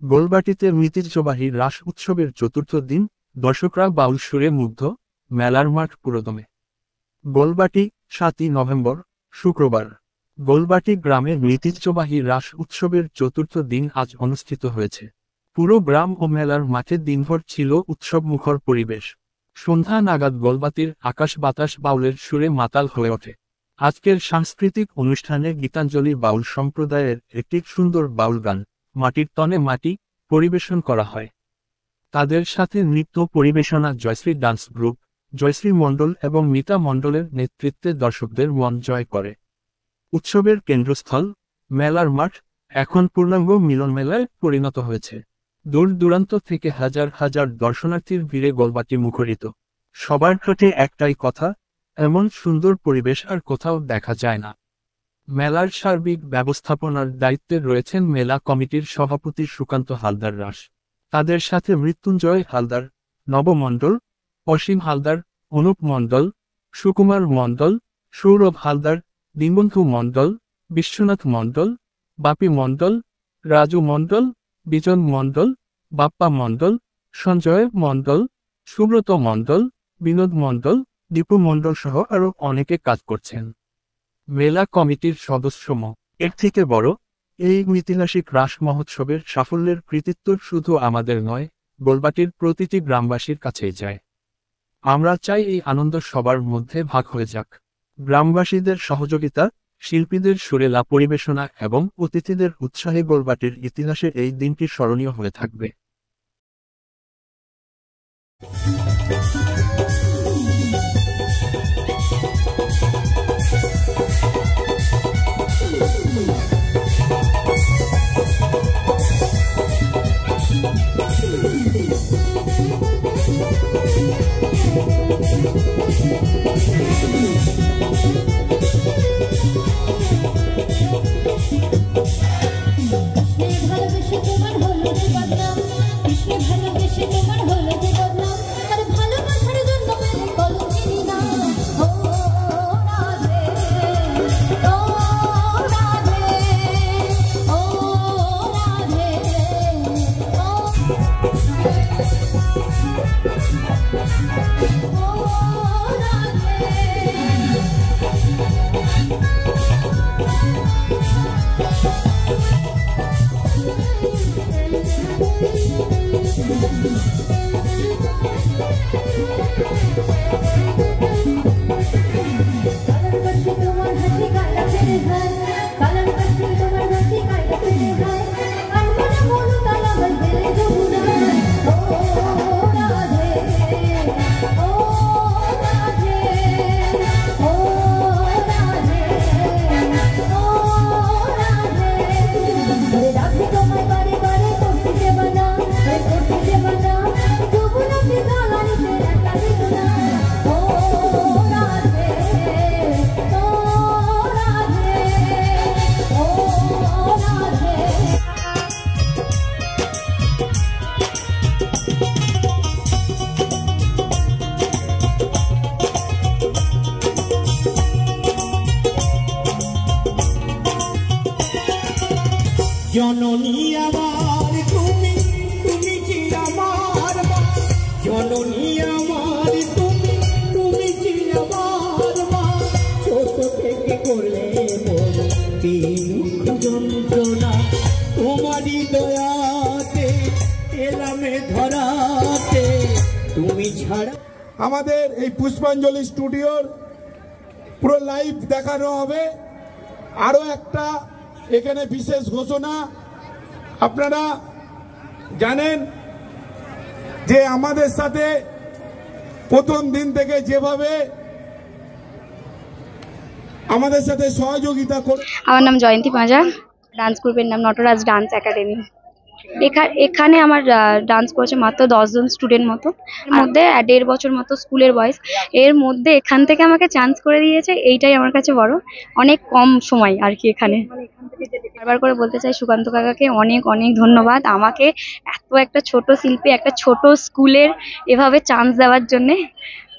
গোলবাটিতে ঐতিহ্যবাহী রাস উৎসবের চতুর্থ দিন, দর্শকরা বাউল সুরে মুগ্ধ, মেলার মাঠ পুরোদমে। গোলবাটি, 7ই নভেম্বর, শুক্রবার। গোলবাটি গ্রামে ঐতিহ্যবাহী রাস উৎসবের চতুর্থ দিন আজ অনুষ্ঠিত হয়েছে। পুরো গ্রাম ও মেলার মাঠে দিনভর ছিল উৎসবমুখর পরিবেশ। সন্ধ্যা নাগাদ গোলবাটির আকাশ বাতাস বাউলের সুরে মাতাল হয়ে ওঠে। আজকের সাংস্কৃতিক অনুষ্ঠানে গীতাঞ্জলি বাউল সম্প্রদায়ের একটি সুন্দর বাউল গান, মাটির তনে মাটি, পরিবেশন করা হয়। তাদের সাথে নৃত্য পরিবেশনা জয়শ্রী ডান্স গ্রুপ, জয়শ্রী মণ্ডল এবং মিতা মণ্ডলের নেতৃত্বে দর্শকদের মন জয় করে। উৎসবের কেন্দ্রস্থল, মেলার মাঠ, এখন পূর্ণাঙ্গ মিলন মেলায় পরিণত হয়েছে। দূর দূরান্ত থেকে হাজার হাজার দর্শনার্থীর ভিড়ে গোলবাটি মুখরিত। সবার ঠোঁটে একটাই কথা, এমন সুন্দর পরিবেশ আর কোথাও দেখা যায় না। মেলার সার্বিক ব্যবস্থাপনার দায়িত্বে রয়েছেন মেলা কমিটির সভাপতি সুকান্ত হালদার রাস। তাদের সাথে মৃত্যুঞ্জয় হালদার, নব মণ্ডল, অসীম হালদার, অনুপ মণ্ডল, সুকুমার মণ্ডল, সৌরভ হালদার, দীনবন্ধু মণ্ডল, বিশ্বনাথ মণ্ডল, বাপি মণ্ডল, রাজু মণ্ডল, বিজন মণ্ডল, বাপ্পা মণ্ডল, সঞ্জয় মণ্ডল, সুব্রত মণ্ডল, বিনোদ মণ্ডল, দীপু মণ্ডল সহ আরও অনেকে কাজ করছেন। মেলা কমিটির সদস্যম এর থেকে বড়, এই ঐতিহাসিক রাস মহোৎসবের সাফল্যের কৃতিত্ব শুধু আমাদের নয়, গোলবাটির প্রতিটি গ্রামবাসীর কাছেই যায়। আমরা চাই এই আনন্দ সবার মধ্যে ভাগ হয়ে যাক। গ্রামবাসীদের সহযোগিতা, শিল্পীদের সুরেলা পরিবেশনা এবং অতিথিদের উৎসাহে গোলবাটির ইতিহাসে এই দিনটি স্মরণীয় হয়ে থাকবে। জননী আমার তুমি, তুমি কি আমার মা, জননী আমার তুমি, তুমি কি আমার মা, ছোট থেকে করলে মোর তিন যন্ত্রণা, তোমারই দয়াতে এলামে ধরাতে, তুমি ছাড়া। আমাদের এই পুষ্পাঞ্জলি স্টুডিওর পুরো লাইভ দেখানো হবে। আরো একটা এখানে বিশেষ ঘোষণা, আপনারা জানেন যে আমাদের সাথে প্রথম দিন থেকে যেভাবে আমাদের সাথে সহযোগিতা করে। আমার নাম জয়ন্তী পাঁজা, ডান্স গ্রুপের নাম নটরাজ ডান্স একাডেমি। এখানে আমার ডান্স করেছে মাত্র 10 জন স্টুডেন্ট মতো, এর মধ্যে 1.5 বছর মতো স্কুলের বয়স। এর মধ্যে এখান থেকে আমাকে চান্স করে দিয়েছে, এইটাই আমার কাছে বড়। অনেক কম সময় আর কি এখানে। বারবার করে বলতে চাই সুকান্ত কাকাকে অনেক অনেক ধন্যবাদ, আমাকে এত একটা ছোট শিল্পী, একটা ছোট স্কুলের এভাবে চান্স দেওয়ার জন্যে।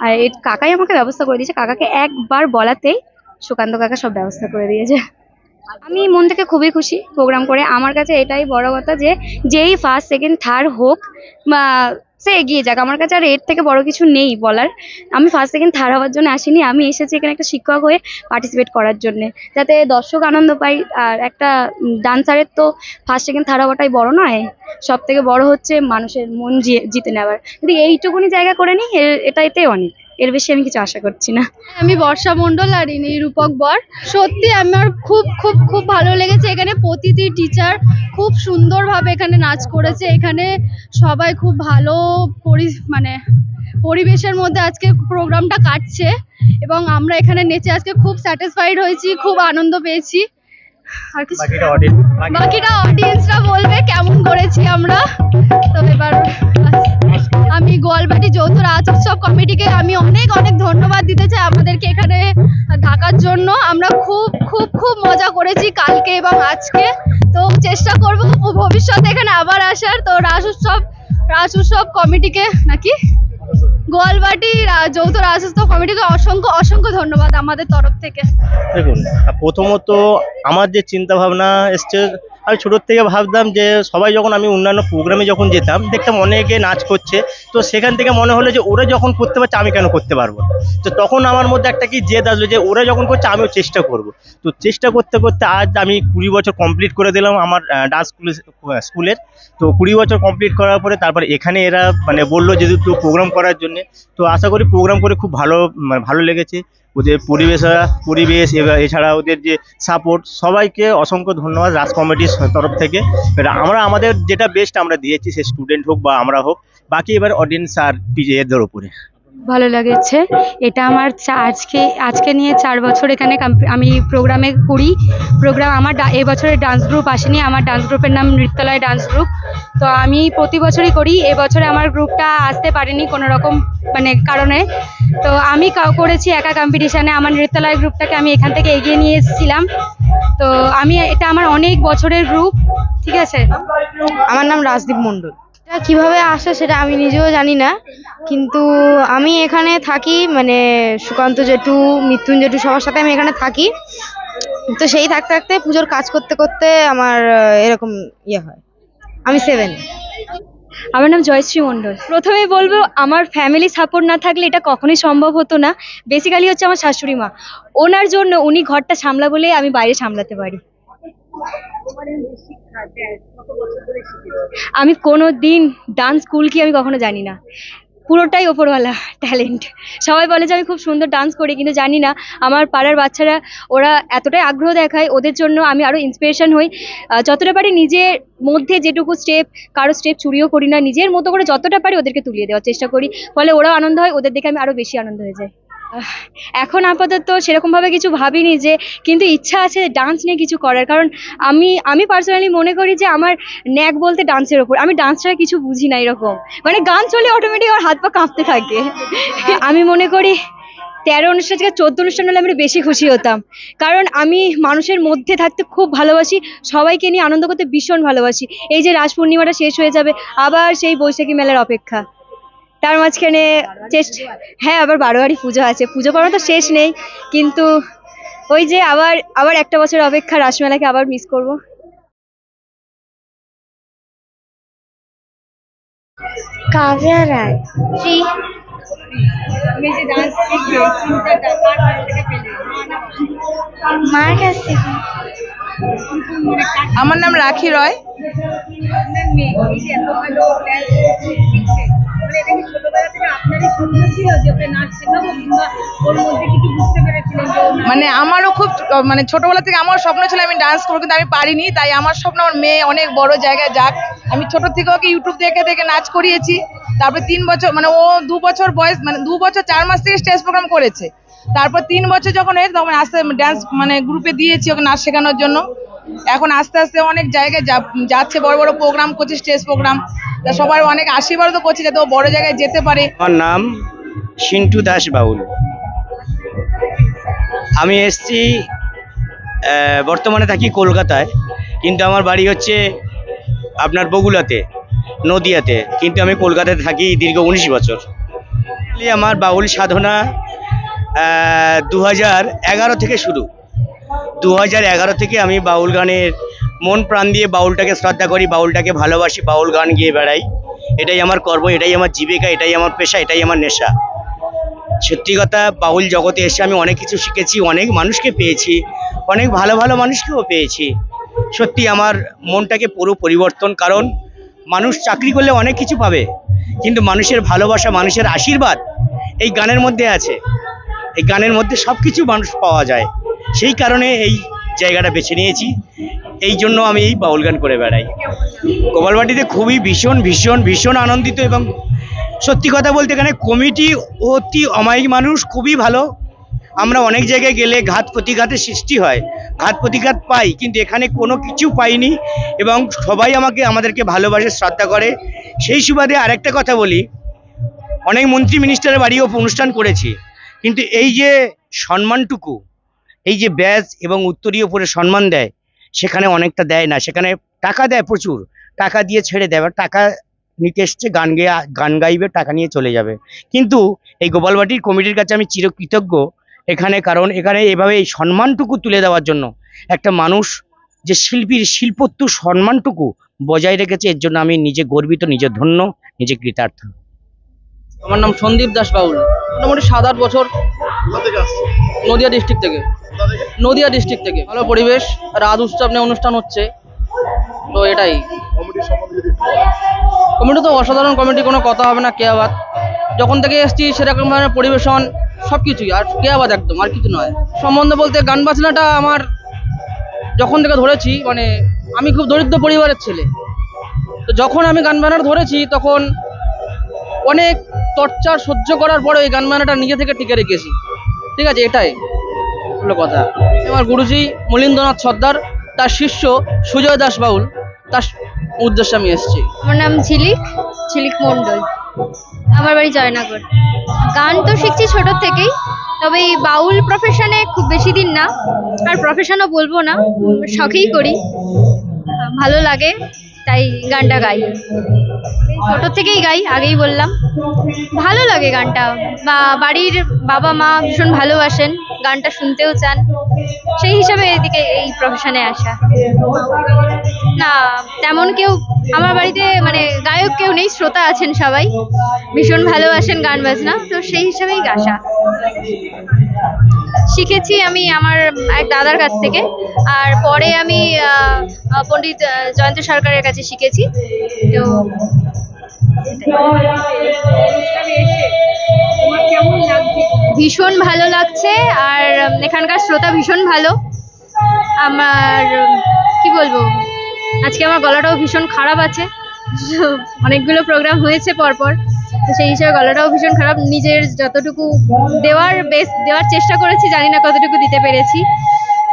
আর কাকাই আমাকে ব্যবস্থা করে দিয়েছে, কাকাকে একবার বলাতেই সুকান্ত কাকা সব ব্যবস্থা করে দিয়েছে। আমি মন থেকে খুবই খুশি প্রোগ্রাম করে। আমার কাছে এটাই বড় কথা যে যেই ফার্স্ট সেকেন্ড থার্ড হোক বা সে এগিয়ে যাক, আমার কাছে আর এর থেকে বড় কিছু নেই বলার। আমি ফার্স্ট সেকেন্ড থার্ড হওয়ার জন্য আসিনি, আমি এসেছি এখানে একটা শিক্ষক হয়ে পার্টিসিপেট করার জন্য, যাতে দর্শক আনন্দ পাই। আর একটা ডান্সারের তো ফার্স্ট সেকেন্ড থার্ড হওয়াটাই বড় নয়, সব থেকে বড় হচ্ছে মানুষের মন জিতে নেওয়ার। যদি এইটুকুনি জায়গা করে নিই এটাইতে অনেক, এর বেশি আমি কিছু আশা করছি না। আমি বর্ষা মণ্ডল আর ইনি রূপক বর। সত্যি আমার খুব খুব খুব ভালো লেগেছে। এখানে প্রতিটি টিচার খুব সুন্দরভাবে এখানে নাচ করেছে। এখানে সবাই খুব ভালো মানে পরিবেশের মধ্যে আজকে প্রোগ্রামটা কাটছে এবং আমরা এখানে নেচে আজকে খুব স্যাটিসফাইড হয়েছি, খুব আনন্দ পেয়েছি। আর কিছু বাকিটা অডিয়েন্সরা বলবে কেমন করেছি আমরা। তো এবার আমি গোয়ালবাটি যৌথ রাজ উৎসব কমিটিকে আমি অনেক অনেক ধন্যবাদ দিতে চাই আমাদেরকে এখানে থাকার জন্য। আমরা খুব খুব খুব মজা করেছি কালকে এবং আজকে। তো চেষ্টা করব ভবিষ্যতে এখানে আবার আসার। তো রাজ উৎসব কমিটিকে নাকি গোয়ালবাটি যৌথ রাজ উৎসব কমিটিকে অসংখ্য অসংখ্য ধন্যবাদ আমাদের তরফ থেকে। দেখুন, প্রথমত আমার যে চিন্তা ভাবনা এসছে, আমি ছোটোর থেকে ভাবতাম যে সবাই যখন আমি অন্যান্য প্রোগ্রামে যখন যেতাম দেখতাম অনেকে নাচ করছে, তো সেখান থেকে মনে হলো যে ওরা যখন করতে পারছে আমি কেন করতে পারবো। তো তখন আমার মধ্যে একটা কি জেদ আসলো যে ওরা যখন করছে আমিও চেষ্টা করব। তো চেষ্টা করতে করতে আজ আমি 20 বছর কমপ্লিট করে দিলাম আমার ডান্স স্কুলের। তো 20 বছর কমপ্লিট করার পরে তারপরে এখানে এরা মানে বললো যে একটু প্রোগ্রাম করার জন্যে। তো আশা করি প্রোগ্রাম করে খুব ভালো লেগেছে। ওদের পরিবেশ এছাড়া ওদের যে সাপোর্ট, সবাইকে অসংখ্য ধন্যবাদ রাজ কমিটির তরফ থেকে। আমরা আমাদের যেটা বেস্ট আমরা দিয়েছি, সে স্টুডেন্ট হোক বা আমরা হোক, বাকি এবার অডিয়েন্স আর এদের উপরে। ভালো লেগেছে। এটা আমার আজকে নিয়ে 4 বছর এখানে আমি প্রোগ্রামে করি। আমার এবছরের ডান্স গ্রুপ আসেনি, আমার ডান্স গ্রুপের নাম নৃত্যালয় ডান্স গ্রুপ। তো আমি প্রতি বছরই করি। এবছরে আমার গ্রুপটা আসতে পারেনি কোনো রকম মানে কারণে। তো আমি করেছি একা কম্পিটিশানে। আমার নৃত্যালয় গ্রুপটাকে আমি এখান থেকে এগিয়ে নিয়ে এসেছিলাম। তো এটা আমার অনেক বছরের গ্রুপ, ঠিক আছে। আমার নাম রাজদীপ মণ্ডল। এটা কিভাবে আসে সেটা আমি নিজেও জানি না, কিন্তু আমি এখানে থাকি মানে সুকান্ত জেঠু, মৃত্যুঞ্জয় জেঠু সবার সাথে আমি এখানে থাকি। তো সেই থাকতে থাকতে পুজোর কাজ করতে করতে আমার এরকম হয়। আমি 7। আমার নাম জয়শ্রী মণ্ডল। প্রথমে বলবো আমার ফ্যামিলি সাপোর্ট না থাকলে এটা কখনোই সম্ভব হতো না। বেসিক্যালি হচ্ছে আমার শাশুড়ি মা, ওনার জন্য উনি ঘরটা সামলা বলেই আমি বাইরে সামলাতে পারি। আমি কোনো দিন ডান্স স্কুল কি আমি কখনো জানি না, পুরোটাই ওপরওয়ালা ট্যালেন্ট। সবাই বলে যে আমি খুব সুন্দর ডান্স করি, কিন্তু জানি না। আমার পাড়ার বাচ্চারা ওরা এতটাই আগ্রহ দেখায়, ওদের জন্য আমি আরও ইন্সপিরেশন হই। যতটা পারি নিজের মধ্যে যেটুকু স্টেপ, কারো স্টেপ চুরিও করি না, নিজের মতো করে যতটা পারি ওদেরকে তুলিয়ে দেওয়ার চেষ্টা করি। ফলে ওরাও আনন্দ হয়, ওদের দেখে আমি আরও বেশি আনন্দ হয়ে যাই। এখন আপাতত সেরকমভাবে কিছু ভাবিনি যে, কিন্তু ইচ্ছা আছে ডান্স নিয়ে কিছু করার। কারণ আমি পার্সোনালি মনে করি যে আমার ন্যাক বলতে ডান্সের ওপর। আমি ডান্স ছাড়া কিছু বুঝি না এরকম, মানে গান চলে অটোমেটিক আমার হাত পা কাঁপতে থাকে। আমি মনে করি 13 অনুষ্ঠান থেকে 14 অনুষ্ঠান হলে আমি বেশি খুশি হতাম। কারণ আমি মানুষের মধ্যে থাকতে খুব ভালোবাসি, সবাইকে নিয়ে আনন্দ করতে ভীষণ ভালোবাসি। এই যে রাস পূর্ণিমাটা শেষ হয়ে যাবে, আবার সেই বৈশাখী মেলার অপেক্ষা। তার মাঝখানে হ্যাঁ, আবার বারোয়ারি পুজো আছে। পুজো পাওয়ার তো শেষ নেই, কিন্তু ওই যে আবার একটা বছর অপেক্ষা, রাসমেলাকে আবার মিস করব। কাব্যা রায়। মার কাছ থেকে। আমার নাম রাখি রয়। মানে আমারও খুব মানে ছোটবেলা থেকে আমার স্বপ্ন ছিল আমি ডান্স করবো, কিন্তু আমি পারিনি। তাই আমার স্বপ্ন আমার মেয়ে অনেক বড় জায়গায় যাক। আমি ছোট থেকে ওকে ইউটিউব দেখে দেখে নাচ করিয়েছি। তারপরে 3 বছর মানে ও 2 বছর বয়স, মানে 2 বছর 4 মাস থেকে স্টেজ প্রোগ্রাম করেছে। তারপর 3 বছর যখন হয়েছে তখন আস্তে ডান্স মানে গ্রুপে দিয়েছি ওকে নাচ শেখানোর জন্য। এখন আস্তে আস্তে অনেক জায়গায় যাচ্ছে, বড় বড় প্রোগ্রাম করছে, স্টেজ প্রোগ্রাম। তা সবার অনেক আশীর্বাদ তো করছে যাতে ও বড় জায়গায় যেতে পারে। আমার নাম সিন্টু দাস বাউল। আমি এসছি বর্তমানে থাকি কলকাতায়, কিন্তু আমার বাড়ি হচ্ছে আপনার বগুড়াতে, নদিয়াতে, কিন্তু আমি কলকাতায় থাকি দীর্ঘ 19 বছর। আমার বাউল সাধনা 2011 থেকে শুরু। 2011 থেকে আমি বাউল গানের মন প্রাণ দিয়ে বাউলটাকে শ্রদ্ধা করি, বাউলটাকে ভালোবাসি, বাউল গান গিয়ে বেড়াই। এটাই আমার কর্ম, এটাই আমার জীবিকা, এটাই আমার পেশা, এটাই আমার নেশা। সত্যি কথা, বাউল জগতে এসে আমি অনেক কিছু শিখেছি, অনেক মানুষকে পেয়েছি, অনেক ভালো ভালো মানুষকেও পেয়েছি। সত্যি আমার মনটাকে পুরো পরিবর্তন, কারণ মানুষ চাকরি করলে অনেক কিছু পাবে, কিন্তু মানুষের ভালোবাসা, মানুষের আশীর্বাদ এই গানের মধ্যে আছে। এই গানের মধ্যে সব কিছু মানুষ পাওয়া যায়, সেই কারণে এই জায়গাটা বেছে নিয়েছি। এই জন্য আমি এই বাউল গান করে বেড়াই। গোপালবাটিতে খুবই ভীষণ ভীষণ ভীষণ আনন্দিত, এবং সত্যি কথা বলতে এখানে কমিটি অতি অমায়িক মানুষ, খুবই ভালো। আমরা অনেক জায়গায় গেলে ঘাত প্রতিঘাতের সৃষ্টি হয়, ঘাত প্রতিঘাত পাই, কিন্তু এখানে কোনো কিছু পাইনি, এবং সবাই আমাদেরকে ভালোবাসে, শ্রদ্ধা করে। সেই সুবাদে আরেকটা কথা বলি, অনেক মন্ত্রী মিনিস্টারের বাড়িও অনুষ্ঠান করেছি, কিন্তু এই যে সম্মানটুকু, এই যে ব্যাজ এবং উত্তরীয় পরে সম্মান দেয়, সেখানে অনেকটা দেয় না। সেখানে টাকা দেয়, প্রচুর টাকা দিয়ে ছেড়ে দেয়, টাকা নিতে এসছে, গান গাইবে, টাকা নিয়ে চলে যাবে। কিন্তু এই গোপালবাটির কমিটির কাছে আমি চিরকৃতজ্ঞ এখানে, কারণ এখানে এভাবে এই সম্মানটুকু তুলে দেওয়ার জন্য একটা মানুষ যে শিল্পীর শিল্পত্ব সম্মানটুকু বজায় রেখেছে, এর জন্য আমি নিজে গর্বিত, নিজে ধন্য, নিজে কৃতার্থ। আমার নাম সন্দীপ দাস বাউল। মোটামুটি 7-8 বছর। নদিয়া ডিস্ট্রিক্ট থেকে। নদিয়া ডিস্ট্রিক্ট থেকে। ভালো পরিবেশ, রাত উৎসব নিয়ে অনুষ্ঠান হচ্ছে, তো এটাই। কমিটি তো অসাধারণ কমিটি, কোনো কথা হবে না। কেয়াবাদ যখন থেকে এসছি সেরকম ধরনের পরিবেশন সব কিছুই, আর কেয়াবাদ একদম, আর কিছু নয়। সম্বন্ধে বলতে গান বাজনাটা আমার যখন থেকে ধরেছি, মানে আমি খুব দরিদ্র পরিবারের ছেলে, তো যখন আমি গান বাজনা ধরেছি তখন অনেক টর্চার সহ্য করার পরে এই গান বাজনাটা নিজে থেকে টিকে রেখেছি। ঠিক আছে, এটাই হলো কথা। আমার গুরুজি মলিন্দ্রনাথ সর্দার, তার শিষ্য সুজয় দাস বাউল, তার উদ্দেশ্যে আমি এসেছি। আমার নাম ঝিলিক মণ্ডল, আমার বাড়ি জয়নগর। গান তো শিখছি ছোট থেকেই, তবে এই বাউল প্রফেশনে খুব বেশি দিন না, আর প্রফেশনও বলবো না, শখেই করি, ভালো লাগে তাই গানটা গাই। ছোট থেকেই গাই, আগেই বললাম, ভালো লাগে গানটা। বাড়ির বাবা মা ভীষণ ভালোবাসেন, গানটা শুনতেও চান, সেই হিসাবে এদিকে এই প্রফেশনে আসা। না তেমন কেউ আমার বাড়িতে, মানে গায়ক কেউ নেই, শ্রোতা আছেন, সবাই ভীষণ ভালোবাসেন গান বাজনা, তো সেই হিসাবেই আসা। শিখেছি আমি আমার এক দাদার কাছ থেকে, আর পরে আমি পণ্ডিত জয়ন্ত সরকারের কাছে শিখেছি। তো ভীষণ ভালো লাগছে, আর এখানকার শ্রোতা ভীষণ ভালো। আমার কি বলবো, আজকে আমার গলাটাও ভীষণ খারাপ আছে, অনেকগুলো প্রোগ্রাম হয়েছে পরপর, তো সেই হিসাবে গলাটাও ভীষণ খারাপ। নিজের যতটুকু দেওয়ার চেষ্টা করেছি, জানি না কতটুকু দিতে পেরেছি।